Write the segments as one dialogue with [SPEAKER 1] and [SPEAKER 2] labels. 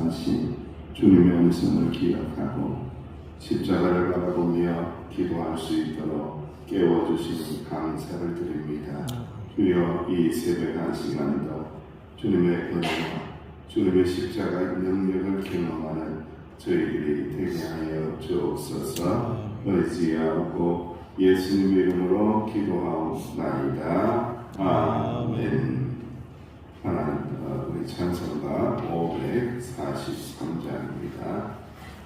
[SPEAKER 1] 말씀하신 주님의 음성을 기억하고 십자가를 바라보며 기도할 수 있도록 깨워주시니 감사를 드립니다. 주여, 이 새벽 한 시간도 주님의 은혜와 주님의 십자가의 능력을 경험하는 저희들이 되게 하여 주옵소서. 의지하고 예수님 이름으로 기도하옵나이다. 아멘. 하나님, 우리 찬송가 543장입니다.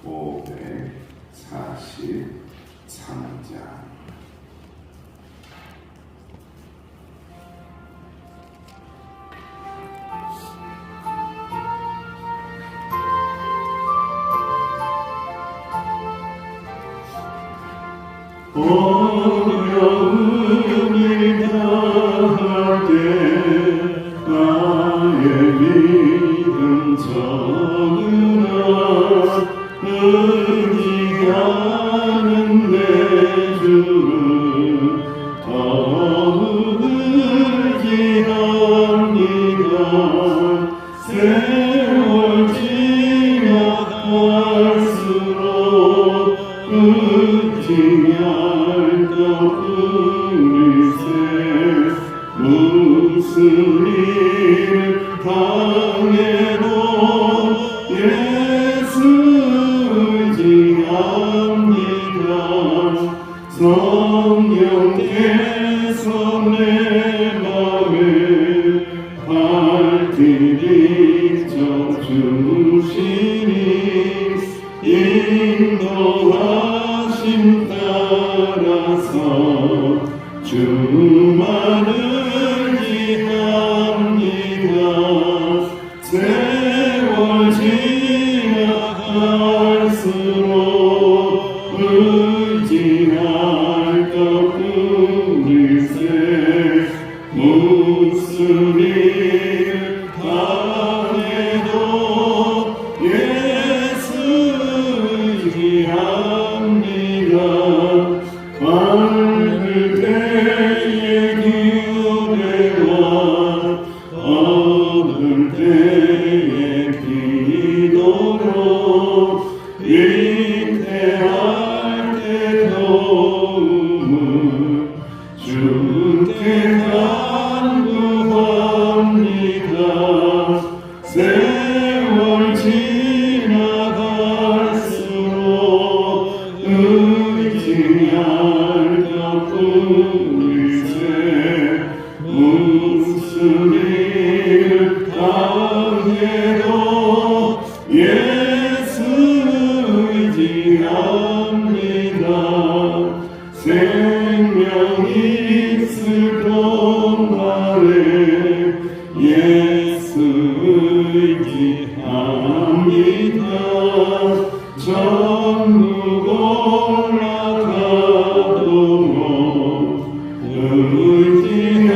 [SPEAKER 1] 543장.
[SPEAKER 2] 어려움이 다할 때 나의 믿음 적으나 의지하는 내 주를 더욱 의지합니다. 세월 지나갈수록 의지할 것뿐일세. 무슨 일을 당해도 예수 의지합니다. 성령께서 내 맘에 발길이 져주시니 인도하심 따라서 주만을 의지합니다. 세월 지나갈수록 의지할 것뿐일세. 무슨 일을 당해도 예수 의지합니다. 밝을 때의 기도와 어두울 때의 기도로 위태할 때 도움을 주께 간구합니다. 세월 지나갈수록 의지할 것뿐일세. 무슨 일을 당해도 예수 의지합니다. 생명이 있을 동안에 예수 의지합니다. 천국 올라가도 의지할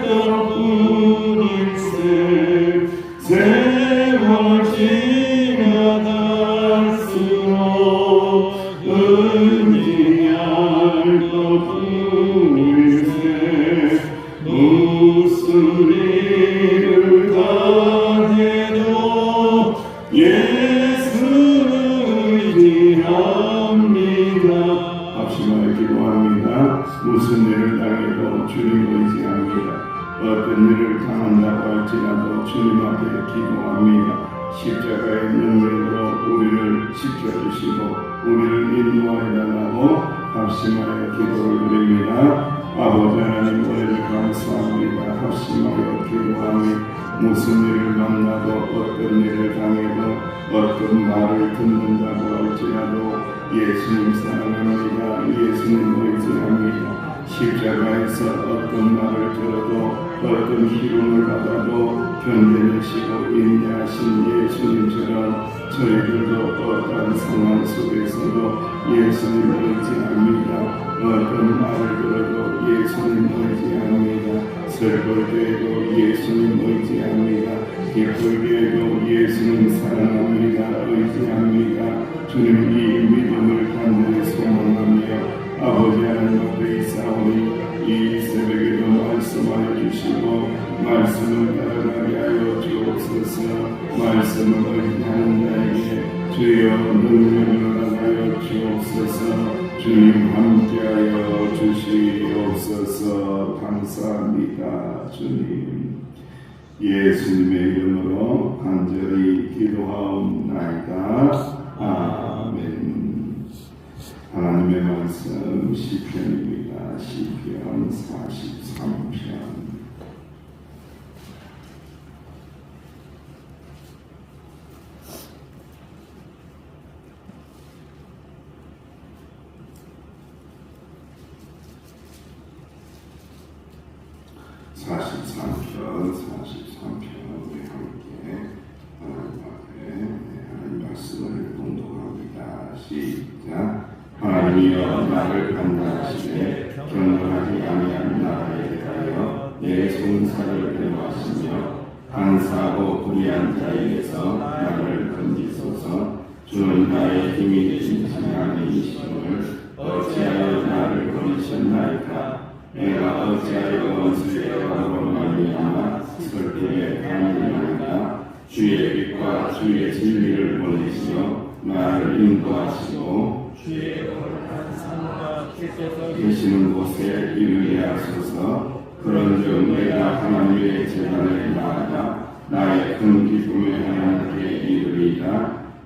[SPEAKER 2] 것뿐일세. 세월 지나갈수록 의지할 것뿐일세. 무슨 일을 당해도 예수 의지합니다.
[SPEAKER 1] 합심하여 기도합니다. 무슨 일을 당해도 주님 의지합니다. 어떤 일을 당한다고 할지라도 주님 앞에 기도합니다. 십자가의 능력으로 우리를 지켜주시고 우리를 인도하여 달라고 합심하여 기도를 드립니다. 아버지 하나님, 은혜를 감사합니다. 합심하여 기도합니다. 무슨 일을 만나도 어떤 일을 당해도 어떤 말을 듣는다고 할지라도 예수님 사랑합니다. 예수님 의지합니다. 십자가에서 어떤 말을 들어도 어떤 기름을 받아도 견뎌내시고 인내하신 예수님처럼 저희들도 어떤 상황 속에서도 예수님 의지합니다. 어떤 말을 들어도 예수님 의지합니다. 슬플 때에도 예수님 의지합니다. 기쁠 때에도 예수님 사랑합니다. 의지합니다. 주님, 이 믿음을 간절히 소망하며 아버지 하나님 앞에 있사오니 이 새벽에도 말씀하여 주시고 말씀을 따라가게 하여 주옵소서. 주옵소서. 말씀을 의지하는 자에게 주여 능력을 허락하여 주옵소서. 주님 함께하여 주시옵소서. 감사합니다. 주님 예수님의 이름으로 간절히 기도하옵나이다. 아멘. 하나님의 말씀 시편입니다. 시편 43편. 우리 함께 하나님 앞에 하나님 말씀을 공독합니다. 시작. 하나님이여 나를 판단하시되 경건하지 아니한 나라에 대하여 내 송사를 변호하시며 간사하고 불의한 자에게서 나를 건지소서. 주는 나의 힘이 되신 하나님이심을 어찌하여 나를 버리셨나이까. 내가 어찌하여 원수의 영으로 말미암아 슬픔에 가느냐니까. 주의 빛과 주의 진리를 보내시어 나를 인도하시고
[SPEAKER 2] 주의 거룩한 산과
[SPEAKER 1] 계시는 곳에 이르게 하소서. 그런즉 내가 하나님의 제단에 나아가 나의 큰 기쁨의 하나님께 이르리이다.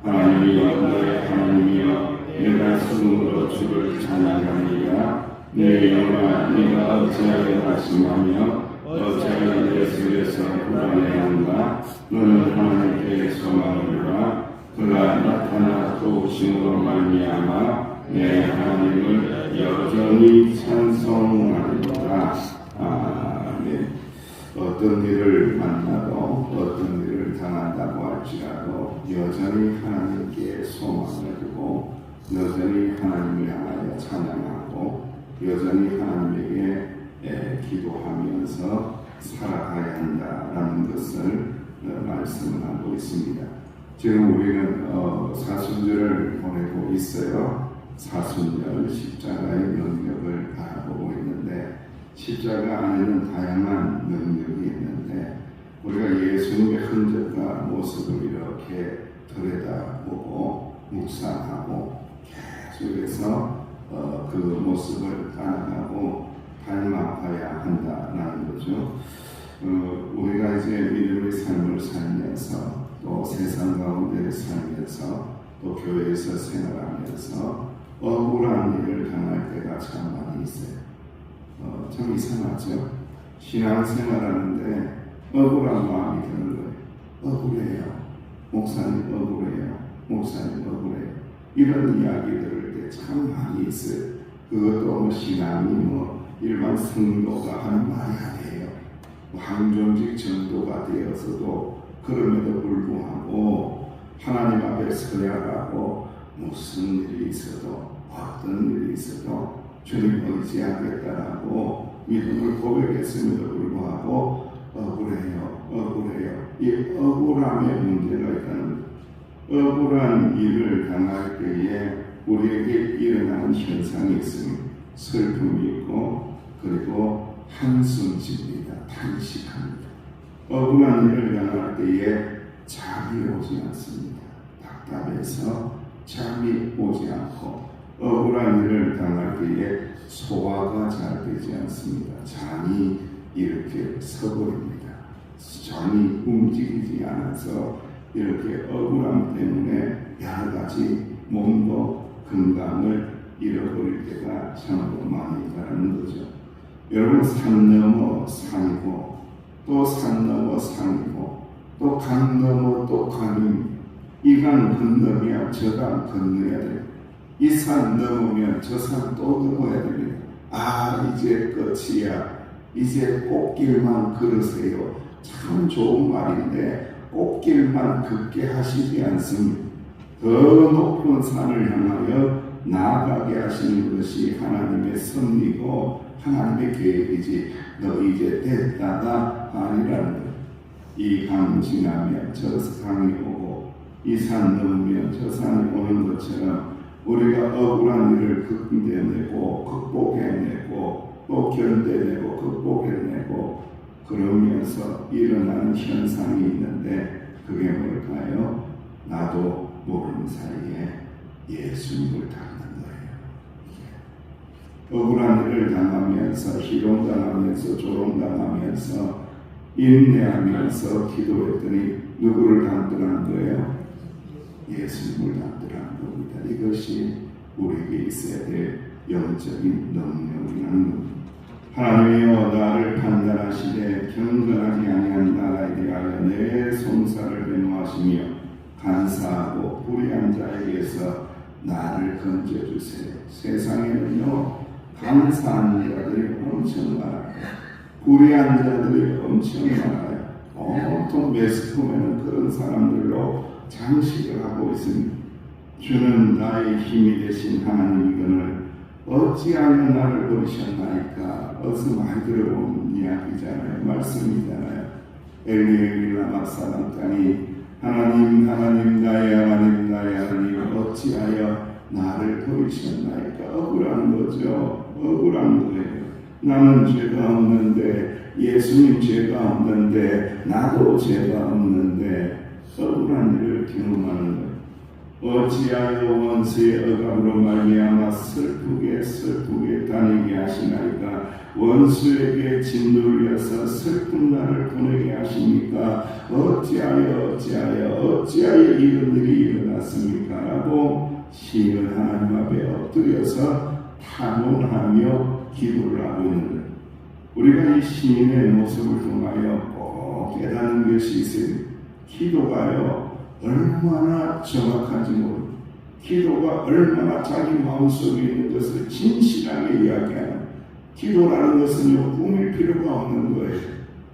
[SPEAKER 1] 하나님이여 너의 하나님이여 내가 수금으로 주를 찬양하리라. 내 영혼아 네가 어찌하여 낙심하며 어찌하여 내 속에서 불안해하는가. 너는 하나님께 소망하리라. 그가 나타나 도우심으로 말미암아 내 하나님을 여전히 찬송하리라. 아멘. 어떤 일을 만나도 어떤 일을 당한다고 할지라도 여전히 하나님께 소망을 두고 여전히 하나님을 향하여 찬양하고 여전히 하나님에게 기도하면서 살아가야 한다라는 것을 말씀을 하고 있습니다. 지금 우리는 사순절을 보내고 있어요. 사순절 십자가의 능력을 바라보고 있는데 십자가 안에는 다양한 능력이 있는데 우리가 예수님의 흔적과 모습을 이렇게 들여다보고 묵상하고 계속해서 그 모습을 따라가고 닮아가야 한다는 거죠. 우리가 이제 믿음의 삶을 살면서 또 세상 가운데 살면서 또 교회에서 생활하면서 억울한 일을 당할 때가 참 많이 있어요. 참 이상하죠. 신앙생활하는데 억울한 마음이 드는 거예요. 억울해요. 목사님 억울해요. 목사님 억울해요. 이런 이야기 들을 때 참 많이 있어요. 그것도 신앙이 일반 성도가 하는 말이 아니에요. 황존직 전도가 되어서도 그럼에도 불구하고 하나님 앞에 서야 하고 무슨 일이 있어도 어떤 일이 있어도 주님 의지하겠다라고 믿음을 고백했음에도 불구하고 억울해요. 이 억울함의 문제가 있다는 거예요. 억울한 일을 당할 때에 우리에게 일어나는 현상이 있습니다. 슬픔이 있고 그리고 한숨집니다. 탄식합니다. 억울한 일을 당할 때에 잠이 오지 않습니다. 답답해서 잠이 오지 않고 억울한 일을 당할 때에 소화가 잘 되지 않습니다. 잠이 이렇게 서버립니다. 잠이 움직이지 않아서 이렇게 억울함 때문에 여러 가지 몸도 건강을 잃어버릴 때가 참으로 많이 있다는 거죠. 여러분 산 넘어 산이고 또 산 넘어 산이고 또 강 넘어 또 강이 이 강 건너면 저 강 건너야 돼요. 이 산 넘으면 저 산 또 넘어야 됩니다. 이제 끝이야. 이제 꽃길만 걸으세요. 참 좋은 말인데 꽃길만 걷게 하시지 않습니다. 더 높은 산을 향하여 나아가게 하시는 것이 하나님의 섭리고 하나님의 계획이지 너 이제 됐다가 아니라는 것. 이 강 지나면 저 강이 오고 이 산 넘으면 저 산이 오는 것처럼 우리가 억울한 일을 극복해내고 또 견뎌내고 극복해내고 그러면서 일어나는 현상이 있는데 그게 뭘까요? 나도 모르는 사이에 예수님을 닮는 거예요. 억울한 일을 당하면서 희롱당하면서 조롱당하면서 인내하면서 기도했더니 누구를 닮더라는 거예요? 예수님을 닮더라는 겁니다. 이것이 우리에게 있어야 될 영적인 능력이라는 겁니다. 하나님이여 나를 판단하시되 경건하지 아니한 나라에 대하여 내 송사를 변호하시며 간사하고 불의한 자에게서 나를 건져주세요. 세상에는요 간사한 자들이 엄청 많아요. 불의한 자들이 엄청 많아요. 온통 매스컴에는 그런 사람들로 장식을 하고 있습니다. 주는 나의 힘이 되신 하나님 이거를 어찌하여 나를 버리셨나이까. 어디서 많이 들어본 이야기잖아요. 말씀이잖아요. 엘리엘라 막사랑땅이 하나님 하나님 나의 하나님 나의 하나님 어찌하여 나를 버리셨나이까. 억울한 거죠. 억울한 거예요. 나는 죄가 없는데 예수님 죄가 없는데 나도 죄가 없는데 억울한 일을 경험하는 거예요. 어찌하여 원수의 억압으로 말미암아 슬프게 다니게 하시나이까. 원수에게 짓눌려서 슬픈 날을 보내게 하십니까. 어찌하여 이런 일이 일어났습니까 라고 시인은 하나님 앞에 엎드려서 탄원하며 기도를 하고 있는 거예요. 우리가 이 시인의 모습을 통하여 꼭 깨닫는 것이 있습니다. 기도가요 얼마나 정확한지 모릅니다. 기도가 얼마나 자기 마음속에 있는 것을 진실하게 이야기하는. 기도라는 것은요 꾸밀 필요가 없는 거예요.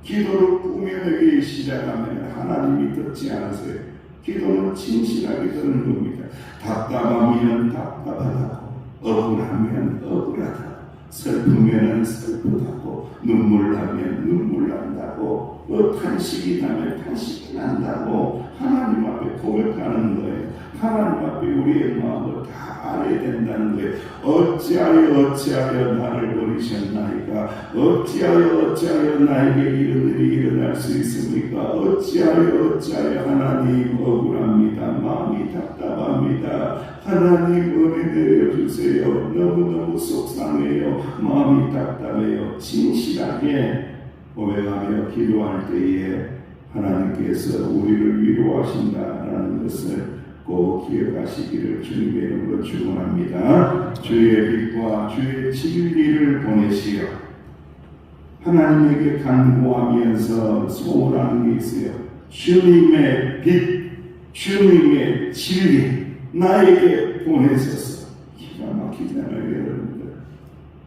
[SPEAKER 1] 기도를 꾸며내기 시작하면 하나님이 듣지 않으세요. 기도는 진실하게 드는 겁니다. 답답하면 답답하다고, 억울하면 억울하다고, 슬프면 슬프다고, 눈물 나면 눈물 난다고, 탄식이 나면 탄식이 난다고 하나님 앞에 고백하는 거예요. 하나님 앞에 우리의 마음을 다 알아야 된다는 거예요. 어찌하여 나를 버리셨나이까. 어찌하여 나에게 이런 일이 일어날 수 있습니까. 어찌하여 하나님 억울합니다. 마음이 답답합니다. 하나님 은혜 내려주세요. 너무너무 속상해요. 마음이 답답해요. 진실하게 고백하며 기도할 때에 하나님께서 우리를 위로하신다라는 것을 꼭 기억하시기를 주님의 이름으로 축원합니다. 주의 빛과 주의 진리를 보내시어 하나님에게 간구하면서 소원하는 게 있어요. 주님의 빛, 주님의 진리 나에게 보내셔서. 기가 막히잖아요 여러분들.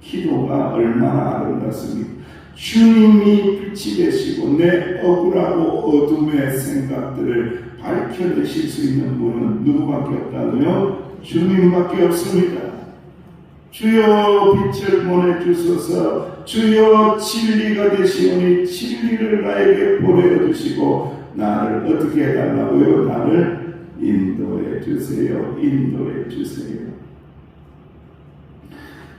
[SPEAKER 1] 기도가 얼마나 아름답습니까. 주님이 빛이 되시고 내 억울하고 어둠의 생각들을 밝혀내실 수 있는 분은 누구밖에 없다고요? 주님밖에 없습니다. 주여 빛을 보내주소서. 주여 진리가 되시오니 진리를 나에게 보내주시고 나를 어떻게 해달라고요? 나를 인도해 주세요. 인도해 주세요.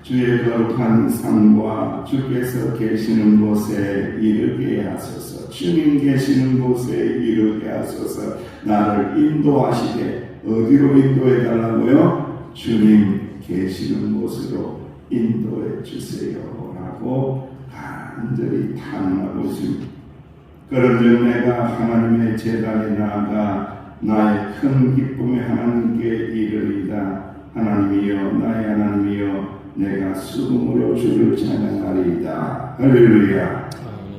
[SPEAKER 1] 주의 거룩한 상과 주께서 계시는 곳에 이르게 하소서. 주님 계시는 곳에 이르게 하소서. 나를 인도하시되 어디로 인도해 달라고요? 주님 계시는 곳으로 인도해 주세요 라고 간절히 탄원하고 있습니다. 그런즉 내가 하나님의 제단에 나아가 나의 큰 기쁨에 하나님께 이르리이다. 하나님이여 나의 하나님이여 내가 수금으로 주를 찬양하리이다. 할렐루야.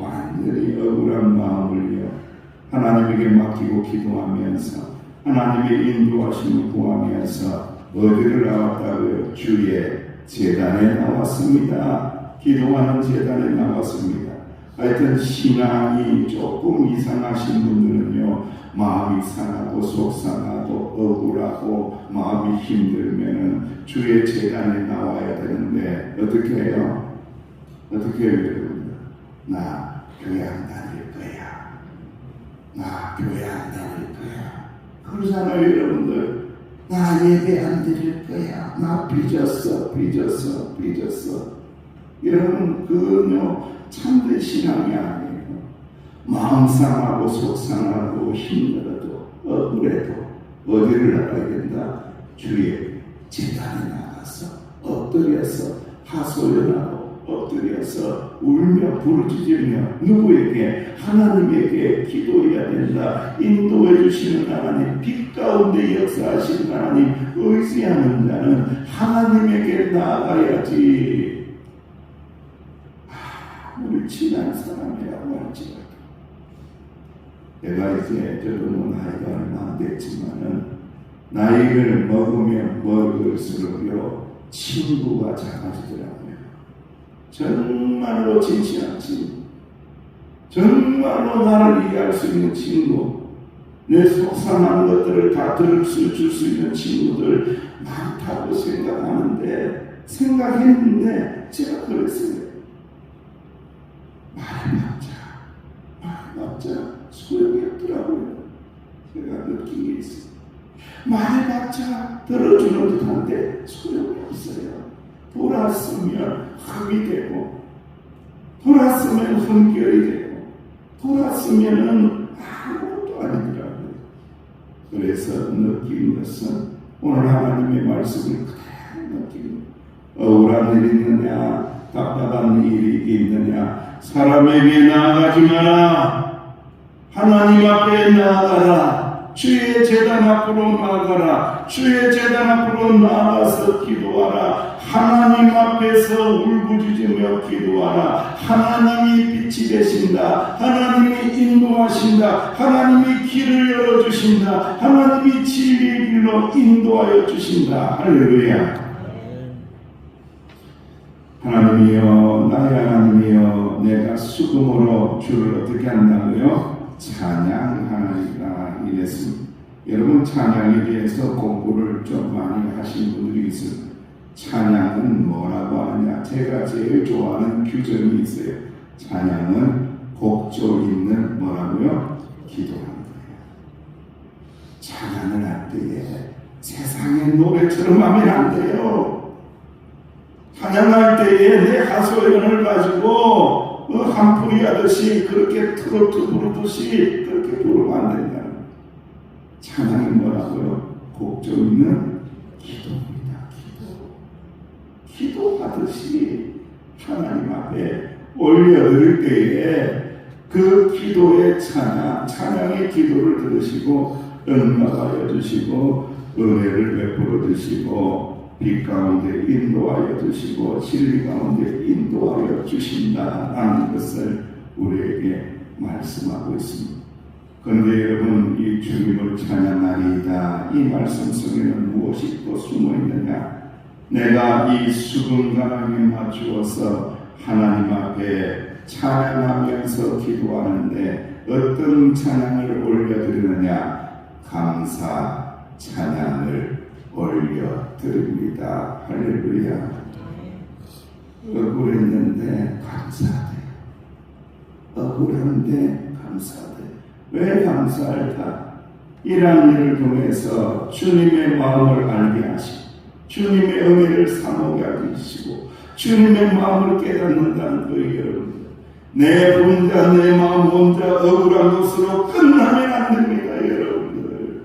[SPEAKER 1] 완전히 억울한 마음을요 하나님에게 맡기고 기도하면서 하나님의 인도하심을 구하면서 어디를 나왔다고요? 주의 제단에 나왔습니다. 기도하는 제단에 나왔습니다. 하여튼 신앙이 조금 이상하신 분들은요 마음이 상하고 속상하고 억울하고 마음이 힘들면은 주의 제단에 나와야 되는데 어떻게 해요? 어떻게 해요 여러분? 나 교회 안 다닐 거야. 나 교회 안 다닐 거야. 그러잖아요 여러분들. 나 예배 안 드릴 거야. 나 삐졌어. 여러분 그건요 참된 신앙이 아니에요. 마음 상하고 속 상하고 힘들어도 억울해도 어디를 나가야 된다? 주의 제단에 나가서 엎드려서 하소연하고 엎드려서 울며 부르짖으며 누구에게? 하나님에게 기도해야 된다. 인도해 주시는 하나님, 빛 가운데 역사하시는 하나님 의지하는 자는 하나님에게 나아가야지. 우리 친한 사람이라고 할지라도 내가 이제 저도 나이가 얼마 안 됐지만은 나이를 먹으면 먹을수록요 친구가 작아지더라고요. 정말로 진실한 친구, 정말로 나를 이해할 수 있는 친구, 내 속상한 것들을 다 줄 수 있는 친구들 많다고 생각했는데 제가 그랬어요. 말해봤자 소용이 없더라고요. 제가 느낀 게 있어요. 말해봤자 들어주는 듯한데 소용이 없어요. 돌았으면 흙이 되고, 돌았으면 흠결이 되고, 돌았으면 아무것도 아니더라고요. 그래서 느낀 것은 오늘 하나님의 말씀을 그대로 느끼는, 억울한 일이 있느냐, 답답한 일이 있느냐, 사람에게 나아가지 마라. 하나님 앞에 나아가라. 주의 제단 앞으로 나아가라. 주의 제단 앞으로 나아가서 기도하라. 하나님 앞에서 울부짖으며 기도하라. 하나님이 빛이 되신다. 하나님이 인도하신다. 하나님이 길을 열어주신다. 하나님이 진리의 길로 인도하여 주신다. 할렐루야. 하나님이여, 나의 하나님이여, 내가 수금으로 주를 어떻게 한다고요? 찬양하나이다. 이랬습니다. 여러분, 찬양에 대해서 공부를 좀 많이 하신 분들이 있습니다. 찬양은 뭐라고 하느냐? 제가 제일 좋아하는 규정이 있어요. 찬양은 곡조 있는 뭐라고요? 기도하는 거예요. 찬양을 할 때에 세상의 노래처럼 하면 안 돼요. 찬양할 때에 내 하소연을 가지고 한풀이 하듯이 그렇게 트로트 부르듯이 그렇게 부르면 안 된다. 찬양이 뭐라고요? 곡조 있는 기도입니다. 기도하듯이 하나님 앞에 올려드릴 때에 그 기도의 찬양의 기도를 들으시고 응답하여 주시고 은혜를 베풀어 주시고 빛 가운데 인도하여 주시고 진리 가운데 인도하여 주신다라는 것을 우리에게 말씀하고 있습니다. 그런데 여러분, 이 주님을 찬양하리이다, 이 말씀 속에는 무엇이 또 숨어 있느냐? 내가 이 수금가랑에 맞추어서 하나님 앞에 찬양하면서 기도하는데 어떤 찬양을 올려드리느냐? 감사 찬양을 올려드립니다. 할렐루야. 억울했는데 감사하대. 억울한데 감사하대. 왜 감사할까? 이러한 일을 통해서 주님의 마음을 알게 하시고 주님의 은혜를 사모게 하시고 주님의 마음을 깨닫는다는 거예요. 여러분, 내 혼자 내 마음 혼자 억울한 것으로 끝나면 안 됩니다. 여러분들,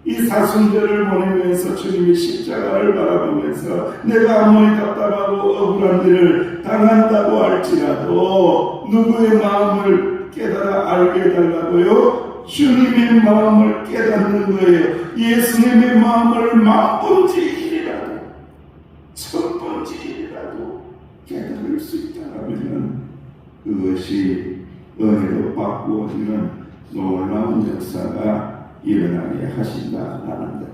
[SPEAKER 1] 이 사순절을 보내면서 주님의 십자가를 바라보면서 내가 아무리 답답하고 억울한 일을 당한다고 할지라도 누구의 마음을 깨달아 알게 해달라고요? 주님의 마음을 깨닫는 거예요. 예수님의 마음을 만번지일이라도 천번지일이라도 깨달을 수 있다면 그것이 은혜로 바꾸어지는 놀라운 역사가 일어나게 하신다라는 것.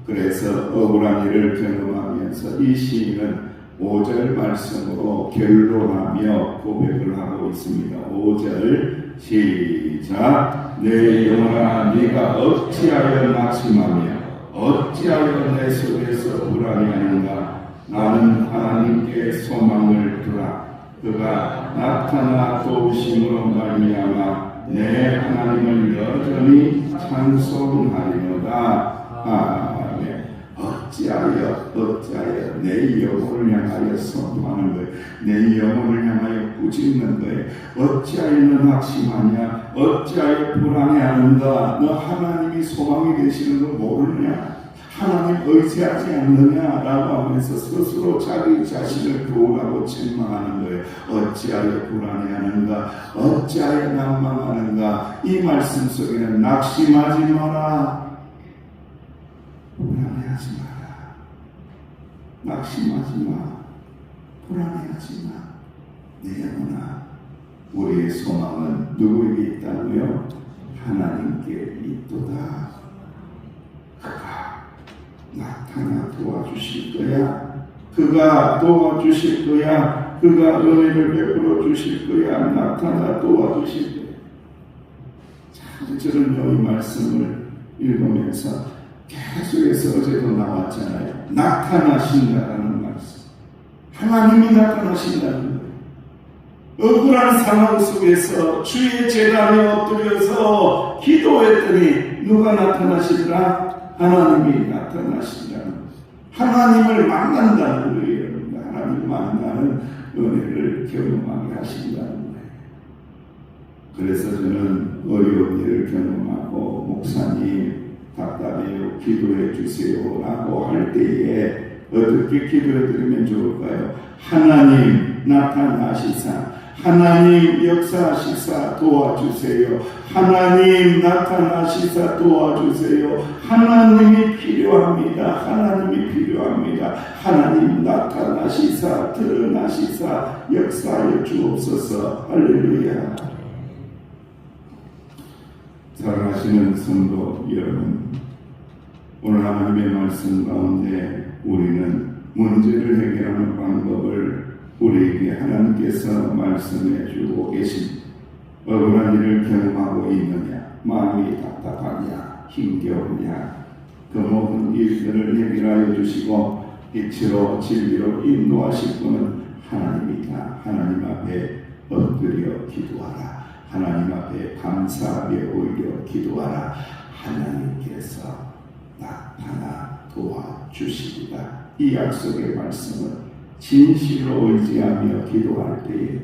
[SPEAKER 1] 그래서 억울한 일을 경험하면서 이 시인은 5절 말씀으로 결론하며 고백을 하고 있습니다. 5절 시작. 내 영혼아, 네가 어찌하여 낙심하며 어찌하여 내 속에서 불안해하는가? 나는 하나님께 소망을 두라. 그가 나타나 도우심으로 말미암아 내 하나님을 여전히 찬송하리로다. 아멘. 어찌하여 어찌하여 내 영혼을 향하여 선포하는 거예요. 내 영혼을 향하여 꾸짖는 거예요. 어찌하여 너 낙심하냐? 어찌하여 불안해하는가? 너 하나님이 소망이 되시는 거 모르느냐? 하나님 의지하지 않느냐라고 하면서 스스로 자기 자신을 교훈하고 책망하는 거예요. 어찌하여 불안해하는가? 어찌하여 난망하는가? 이 말씀 속에는 낙심하지 마라. 불안해하지 마라. 낙심하지 마. 불안해하지 마. 내 영혼아, 우리의 소망은 누구에게 있다고요? 하나님께 있도다. 그가 나타나 도와주실 거야. 그가 도와주실 거야. 그가 은혜를 베풀어 주실 거야. 나타나 도와주실 거야. 자, 저는 이 말씀을 읽으면서 계속해서 어제도 나왔잖아요. 나타나신다라는 말씀. 하나님이 나타나신다는 거예요. 억울한 상황 속에서 주의 제단에 엎드려서 기도했더니 누가 나타나시더라? 하나님이 나타나신다는 거예요. 하나님을 만난다는 거예요. 하나님 만나는 은혜를 경험하게 하신다는 거예요. 그래서 저는 어려운 일을 경험하고 목사님 답답해요, 기도해 주세요라고 할 때에 어떻게 기도해 드리면 좋을까요? 하나님 나타나시사, 하나님 역사하시사 도와주세요. 하나님 나타나시사 도와주세요. 하나님이 필요합니다. 하나님이 필요합니다. 하나님 나타나시사 드러나시사 역사하여 주옵소서. 할렐루야. 사랑하시는 성도 여러분, 오늘 하나님의 말씀 가운데 우리는 문제를 해결하는 방법을 우리에게 하나님께서 말씀해 주고 계신, 억울한 일을 경험하고 있느냐, 마음이 답답하냐, 힘겨우냐, 그 모든 일들을 해결하여 주시고 빛으로 진리로 인도하실 분은 하나님이다. 하나님 앞에 엎드려 기도하라. 하나님 앞에 감사하게 올려 기도하라. 하나님께서 나타나 도와주시리라. 이 약속의 말씀을 진실로 의지하며 기도할 때에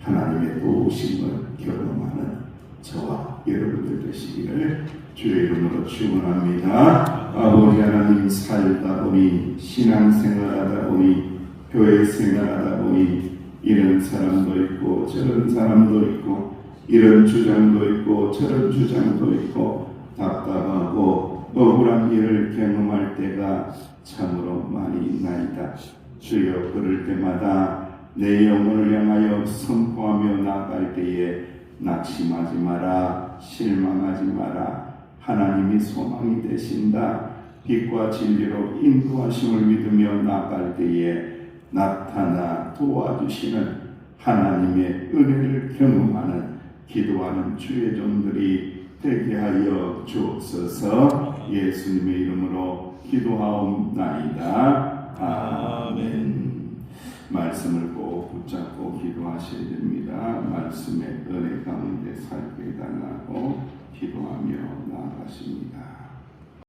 [SPEAKER 1] 하나님의 도우심을 경험하는 저와 여러분들 되시기를 주의 이름으로 축원합니다. 아버지 하나님, 살다 보니, 신앙생활하다 보니, 교회 생활하다 보니 이런 사람도 있고 저런 사람도 있고 이런 주장도 있고 저런 주장도 있고 답답하고 억울한 일을 경험할 때가 참으로 많이 있나이다. 주여, 그럴 때마다 내 영혼을 향하여 선포하며 나아갈 때에 낙심하지 마라, 실망하지 마라. 하나님이 소망이 되신다. 빛과 진리로 인도하심을 믿으며 나아갈 때에 나타나 도와주시는 하나님의 은혜를 경험하는 기도하는 주의 종들이 되게 하여 주옵소서. 예수님의 이름으로 기도하옵나이다. 아멘. 말씀을 꼭 붙잡고 기도하셔야 됩니다. 말씀의 은혜 가운데 살게 해달라고 기도하며 나아가십니다.